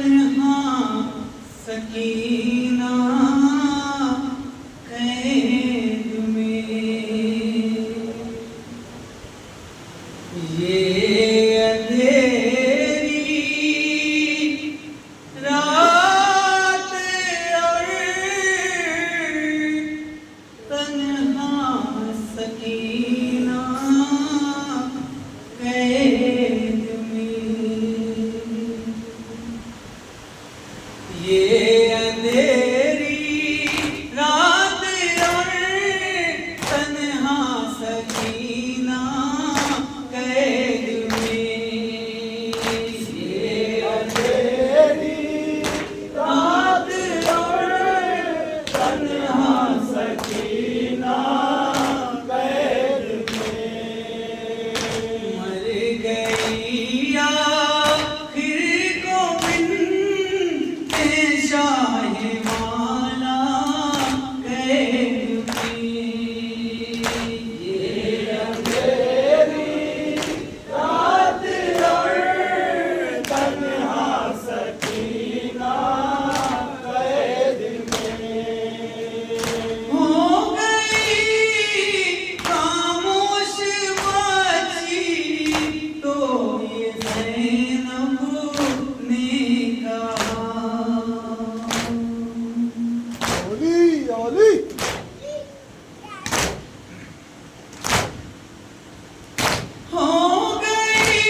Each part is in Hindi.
तन्हा सकीना कैद में, ये अंधेरी रात और तन्हा सकीना कैद में, ये अंधेरी रात और तन्हा सकीना कैद में, ये अंधेरी रात और तन्हा सकीना कैद में, मर गई आखिर को बिन्ते शाहे माला कैद में, ये अंधेरी रात और तन्हा सकीना कैद में, हो गई खामोश बाजी तो ये ज़ैनब ने कहा, ओली ओली हो गई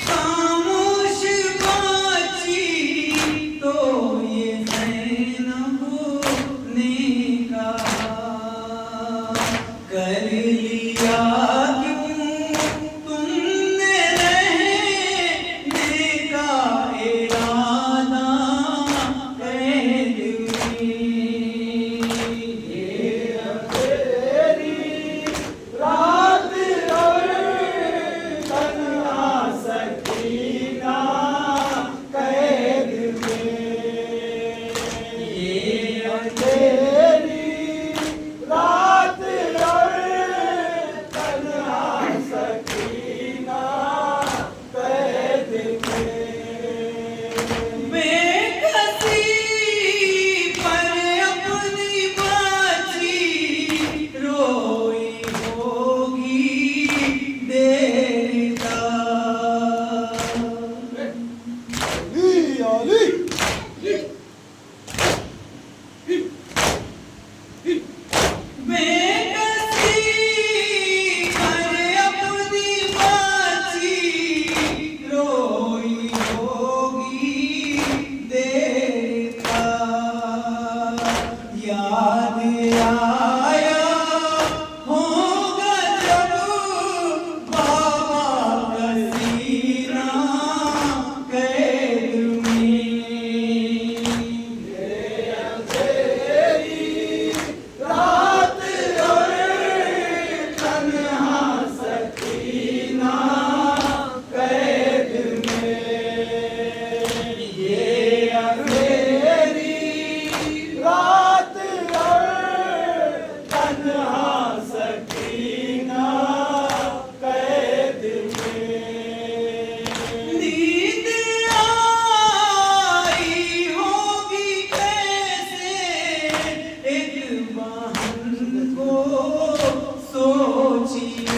खामोश बाजी तो ये ज़ैनब ने कहा, कर लिया क्यों तुमने रहने का इरादा कैद में, ये अंधेरी रात और तन्हा सकीना कैद में, ये अंधेरी रात और तन्हा सकीना कैद में, बेकसी पर अपनी बाजी रोई होगी देरदार, ओली बेकसी पर अपनी बाजी रोई होगी देरदार, याद आया होगा जब बाबा का सीना कैद में, ये अंधेरी रात और तन्हा सकीना कैद में, ये अंधेरी रात और तन्हा सकीना कैद में, नींद आई होगी कैसे एक बहन को सोचिए,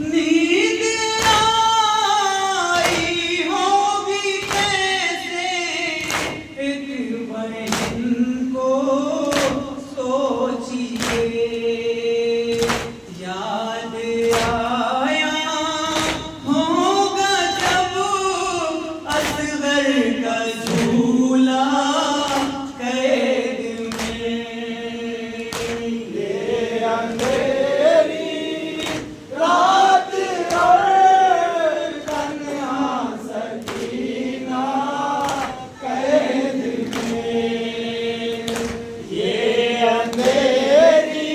नींद आई होगी कैसे एक बहन को सोचिए, याद आया होगा जब असगर का झूला कैद में, ये अंधेरी रात और तन्हा सकीना कैद में, ये अंधेरी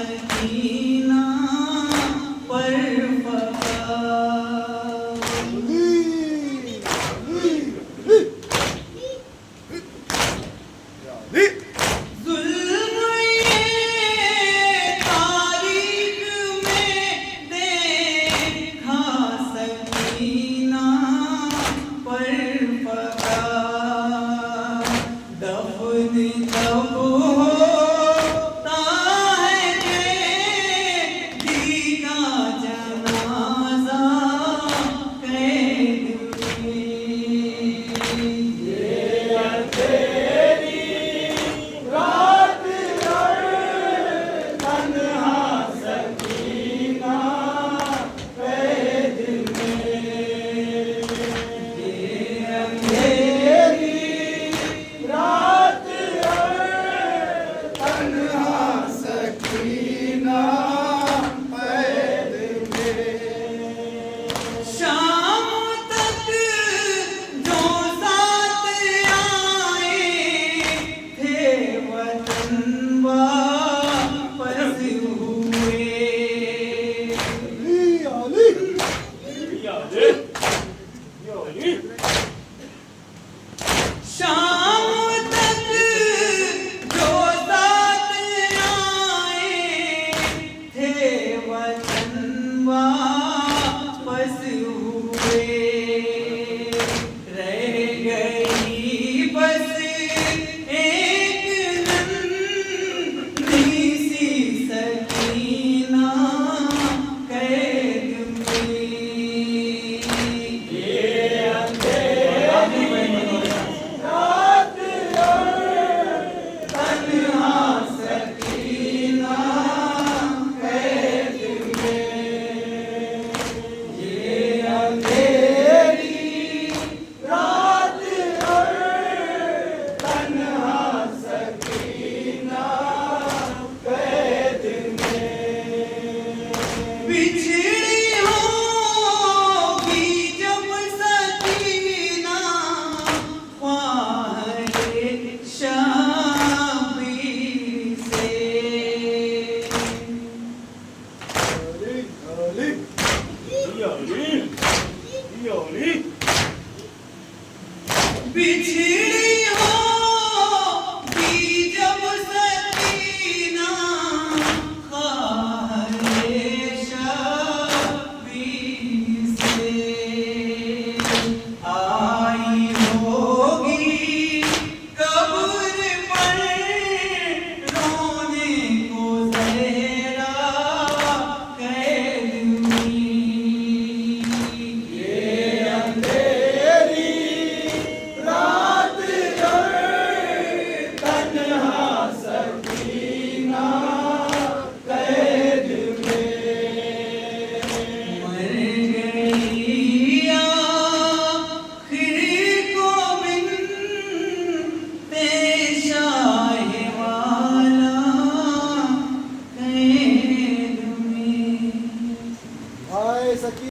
सकीना पर फका अली अली अली जुल्म ये तारीख में देखा सकीना पर फका दफन तब होता है दीगा जनाजा कैद सकीना